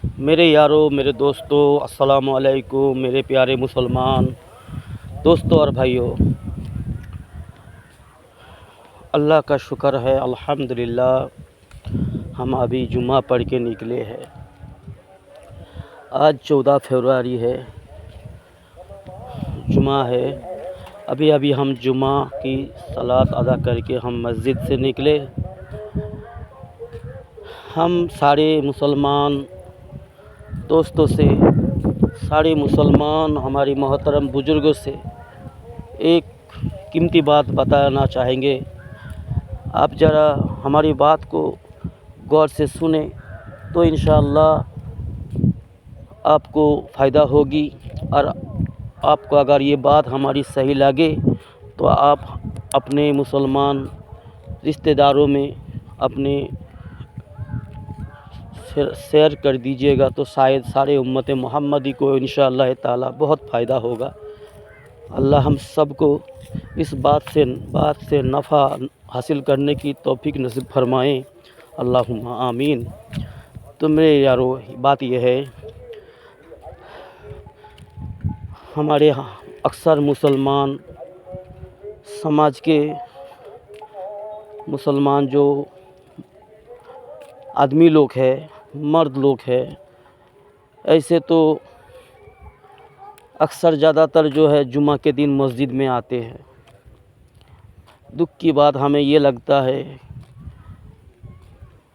मेरे यारों, मेरे दोस्तों, अस्सलामु अलैकुम मेरे प्यारे मुसलमान दोस्तों और भाइयों। अल्लाह का शुक्र है, अल्हम्दुलिल्लाह हम अभी जुमा पढ़ के निकले हैं। आज 14 फरवरी है, जुमा है। अभी अभी हम जुमा की सलात अदा करके हम मस्जिद से निकले। हम सारे मुसलमान दोस्तों से, सारे मुसलमान हमारी मोहतरम बुज़ुर्गों से एक कीमती बात बताना चाहेंगे। आप ज़रा हमारी बात को गौर से सुने तो इंशाअल्लाह आपको फ़ायदा होगी। और आपको अगर ये बात हमारी सही लगे तो आप अपने मुसलमान रिश्तेदारों में अपने शेयर कर दीजिएगा, तो शायद सारे उम्मत मोहम्मदी को इंशाअल्लाह ताला बहुत फ़ायदा होगा। अल्लाह हम सबको इस बात से नफ़ा हासिल करने की तौफीक नसीब फरमाएँ। अल्लाहुम्मा आमीन। तो मेरे यारों, बात यह है, हमारे यहाँ अक्सर मुसलमान समाज के मुसलमान जो आदमी लोग हैं, मर्द लोग हैं, ऐसे तो अक्सर ज़्यादातर जो है जुमा के दिन मस्जिद में आते हैं। दुख की बात हमें ये लगता है,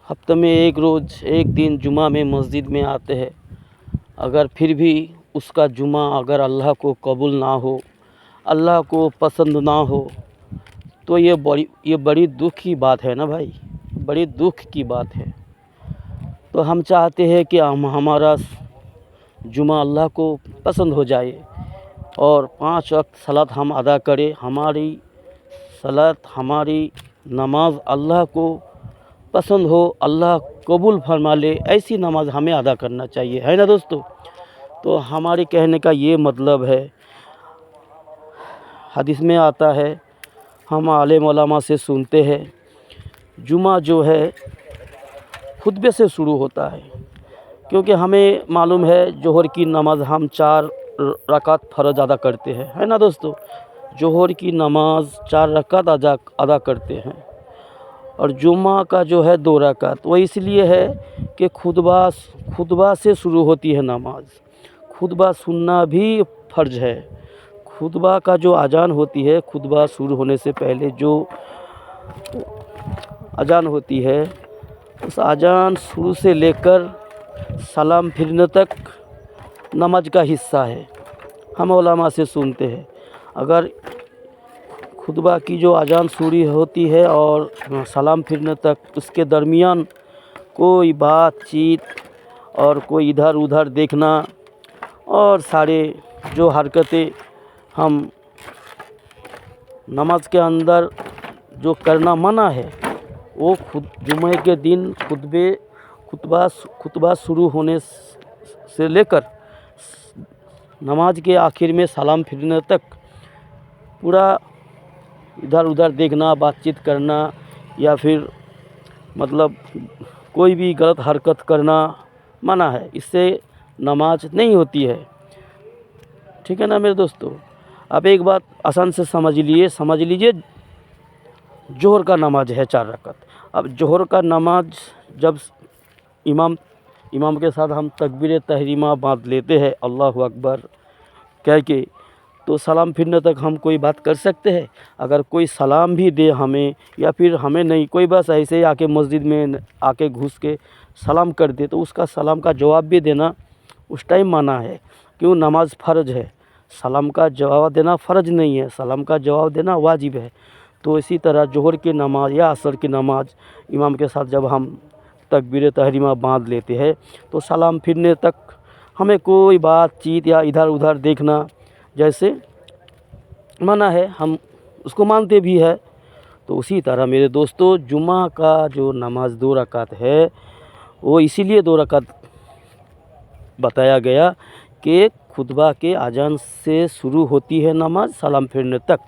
हफ्ते में एक रोज़ एक दिन जुमा में मस्जिद में आते हैं, अगर फिर भी उसका जुमा अगर अल्लाह को कबूल ना हो, अल्लाह को पसंद ना हो, तो ये बड़ी दुख की बात है ना भाई, बड़ी दुख की बात है। तो हम चाहते हैं कि हमारा जुमा अल्लाह को पसंद हो जाए और 5 वक्त सलात हम अदा करें। हमारी सलात, हमारी नमाज अल्लाह को पसंद हो, अल्लाह कबूल फरमा ले, ऐसी नमाज हमें अदा करना चाहिए, है ना दोस्तों। तो हमारे कहने का ये मतलब है, हदीस में आता है, हम आलिम उलमा से सुनते हैं, जुमा जो है खुतबे से शुरू होता है। क्योंकि हमें मालूम है जोहर की नमाज़ हम 4 रकात फ़र्ज़ अदा करते हैं, है ना दोस्तों। जोहर की नमाज़ 4 रकात अदा करते हैं और जुमा का जो है 2 रकात। वो इसलिए है कि खुतबा से शुरू होती है नमाज। खुतबा सुनना भी फ़र्ज़ है। खुतबा का जो अजान होती है, खुतबा शुरू होने से पहले जो अजान होती है, उस अजान शुरू से लेकर सलाम फिरने तक नमाज का हिस्सा है। हम उलमा से सुनते हैं, अगर खुतबा की जो अजान शुरू होती है और सलाम फिरने तक, उसके दरमियान कोई बातचीत और कोई इधर उधर देखना और सारे जो हरकतें हम नमाज के अंदर जो करना मना है, वो जुमे के दिन खुतबा शुरू होने से लेकर नमाज के आखिर में सलाम फिरने तक पूरा इधर उधर देखना, बातचीत करना या फिर मतलब कोई भी गलत हरकत करना मना है। इससे नमाज नहीं होती है, ठीक है ना मेरे दोस्तों। अब एक बात आसान से समझ लीजिए, जोहर का नमाज है 4 रकात। अब जोहर का नमाज जब इमाम के साथ हम तकबीर तहरीमा बांध लेते हैं, अल्लाहु अकबर कह के, तो सलाम फिरने तक हम कोई बात कर सकते हैं। अगर कोई सलाम भी दे हमें या फिर हमें नहीं, कोई बस ऐसे ही आके मस्जिद में आके घुस के सलाम कर दे, तो उसका सलाम का जवाब भी देना उस टाइम माना है। क्यों? नमाज फ़र्ज है, सलाम का जवाब देना फ़र्ज नहीं है, सलाम का जवाब देना वाजिब है। तो इसी तरह जोहर की नमाज या असर की नमाज इमाम के साथ जब हम तकबीर तहरीमा बांध लेते हैं, तो सलाम फिरने तक हमें कोई बातचीत या इधर उधर देखना जैसे मना है, हम उसको मानते भी है। तो उसी तरह मेरे दोस्तों, जुमा का जो नमाज 2 रकात है, वो इसीलिए 2 रकात बताया गया कि खुतबा के अजान से शुरू होती है नमाज सलाम फिरने तक।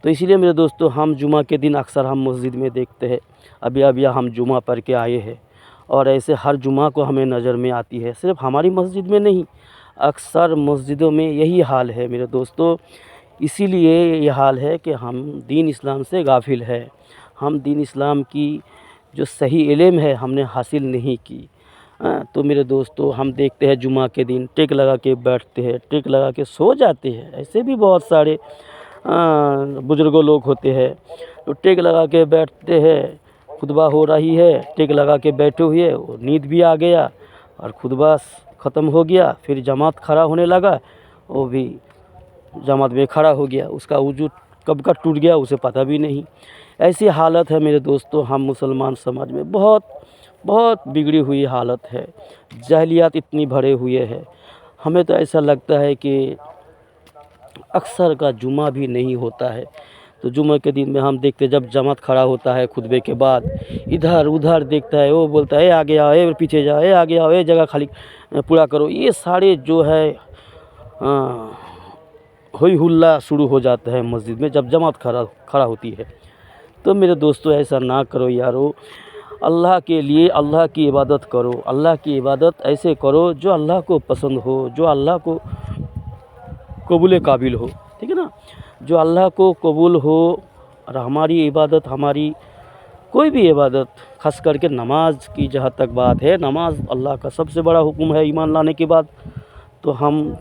तो इसीलिए मेरे दोस्तों, हम जुमा के दिन अक्सर हम मस्जिद में देखते हैं। अभी हम जुमा पढ़ के आए हैं और ऐसे हर जुमा को हमें नज़र में आती है। सिर्फ हमारी मस्जिद में नहीं, अक्सर मस्जिदों में यही हाल है मेरे दोस्तों। इसीलिए ये हाल है कि हम दीन इस्लाम से गाफिल है। हम दीन इस्लाम की जो सही इल्म है हमने हासिल नहीं की। तो मेरे दोस्तों, हम देखते हैं जुमा के दिन टेक लगा के बैठते हैं, टेक लगा के सो जाते हैं। ऐसे भी बहुत सारे बुज़ुर्गों लोग होते हैं तो टेक लगा के बैठते हैं, खुतबा हो रही है, टेक लगा के बैठे हुए, वो नींद भी आ गया और खुतबा ख़त्म हो गया, फिर जमात खड़ा होने लगा, वो भी जमात में खड़ा हो गया, उसका वजू कब का टूट गया उसे पता भी नहीं। ऐसी हालत है मेरे दोस्तों, हम मुसलमान समाज में बहुत बहुत बिगड़ी हुई हालत है। जाहिलियत इतनी भरे हुए है, हमें तो ऐसा लगता है कि अक्सर का जुमा भी नहीं होता है। तो जुमा के दिन में हम देखते जब जमात खड़ा होता है खुतबे के बाद, इधर उधर देखता है, वो बोलता है आगे आओ, ए पीछे जाओ, ए आगे आओ, ए जगह खाली पूरा करो। ये सारे जो है होई हुल्ला शुरू हो जाता है मस्जिद में जब जमात खड़ा होती है। तो मेरे दोस्तों, ऐसा ना करो यारो। अल्लाह के लिए अल्लाह की इबादत करो। अल्लाह की इबादत ऐसे करो जो अल्लाह को पसंद हो, जो अल्लाह को कबूल काबिल हो, ठीक है ना। जो अल्लाह को कबूल हो। और हमारी इबादत, हमारी कोई भी इबादत, ख़ास करके नमाज की जहाँ तक बात है, नमाज अल्लाह का सबसे बड़ा हुक्म है ईमान लाने के बाद। तो हम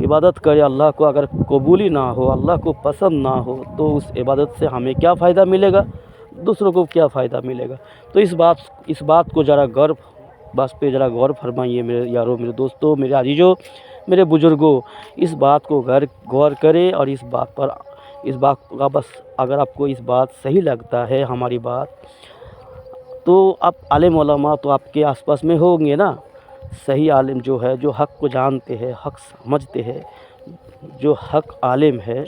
इबादत करें अल्लाह को, अगर कबूली ना हो, अल्लाह को पसंद ना हो, तो उस इबादत से हमें क्या फ़ायदा मिलेगा, दूसरों को क्या फ़ायदा मिलेगा। तो इस बात को ज़रा पे ज़रा गौर फरमाइए मेरे यारों, मेरे दोस्तों, मेरे अजीजों, मेरे बुज़ुर्गों। इस बात को गौर करें और इस बात का बस, अगर आपको इस बात सही लगता है हमारी बात, तो आप आलिम उलमा तो आपके आसपास में होंगे ना। सही आलिम जो है, जो हक़ को जानते हैं, हक़ समझते हैं, जो हक़ आलिम है,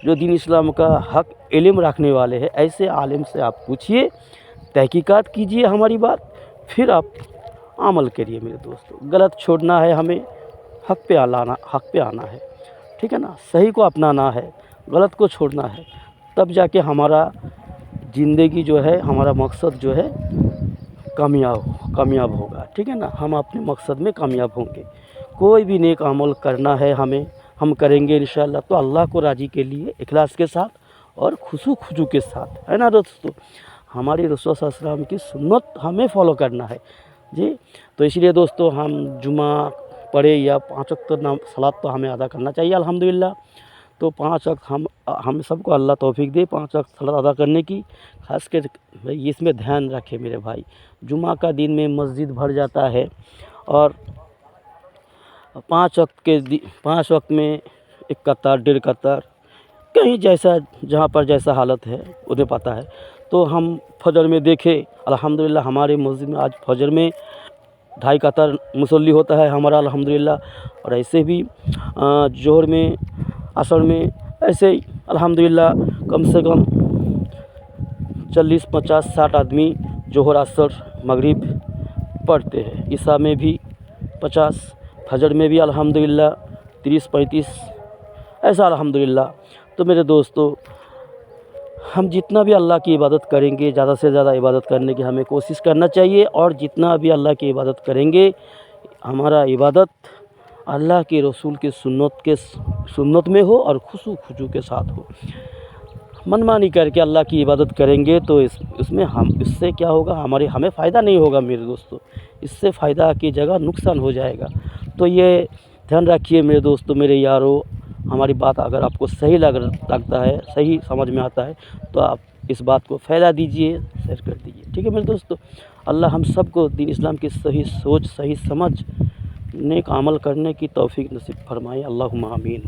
जो दीन इस्लाम का हक़ इल्म रखने वाले हैं, ऐसे आलिम से आप पूछिए, तहकीकात कीजिए हमारी बात, फिर आप अमल करिए मेरे दोस्तों। गलत छोड़ना है हमें, हक़ पे आना है, ठीक है ना। सही को अपनाना है, गलत को छोड़ना है, तब जाके हमारा ज़िंदगी जो है, हमारा मकसद जो है कामयाब होगा, ठीक है ना। हम अपने मकसद में कामयाब होंगे। कोई भी नेक अमल करना है हमें, हम करेंगे इंशाअल्लाह तो अल्लाह को राज़ी के लिए, इखलास के साथ और खुशू के साथ, है ना दोस्तों। हमारी रसूल सल्लल्लाहु अलैहि वसल्लम की सुन्नत हमें फॉलो करना है जी। तो इसलिए दोस्तों, हम जुमा पढ़े या 5 वक्त सलात तो हमें अदा करना चाहिए अल्हम्दुलिल्लाह। तो 5 वक्त हम सबको अल्लाह तौफीक दे 5 वक्त सलात अदा करने की। ख़ास कर भाई इसमें ध्यान रखें मेरे भाई, जुमा का दिन में मस्जिद भर जाता है और 5 वक्त में एक कतार, डेढ़ कतार, कहीं जहाँ पर जैसा हालत है उन्हें पता है। तो हम फजर में देखें, अल्हम्दुलिल्लाह हमारे मस्जिद में आज फजर में 2.5 कतार मुसल्ली होता है हमारा अल्हम्दुलिल्लाह। और ऐसे भी जोहर में, असर में, ऐसे ही अल्हम्दुलिल्लाह कम से कम 40, 50, 60 आदमी जोहर, असर, मगरिब पढ़ते हैं। ईशा में भी 50, फजर में भी अल्हम्दुलिल्लाह 30, 35, ऐसा अल्हम्दुलिल्लाह। तो मेरे दोस्तों, हम जितना भी अल्लाह की इबादत करेंगे, ज़्यादा से ज़्यादा इबादत करने की हमें कोशिश करना चाहिए। और जितना भी अल्लाह की इबादत करेंगे, हमारा इबादत अल्लाह के रसूल की सुन्नत में हो और खुशू के साथ हो। मनमानी करके अल्लाह की इबादत करेंगे तो इससे क्या होगा, हमें फ़ायदा नहीं होगा मेरे दोस्तों, इससे फ़ायदा की जगह नुकसान हो जाएगा। तो ये ध्यान रखिए मेरे दोस्तों, मेरे यारों। हमारी बात अगर आपको सही लगता है, सही समझ में आता है, तो आप इस बात को फैला दीजिए, शेयर कर दीजिए, ठीक है मेरे दोस्तों। अल्लाह हम सबको दीन इस्लाम की सही सोच, सही समझ, नेक अमल करने की तौफीक नसीब फरमाए। अल्लाहुम्मा आमीन।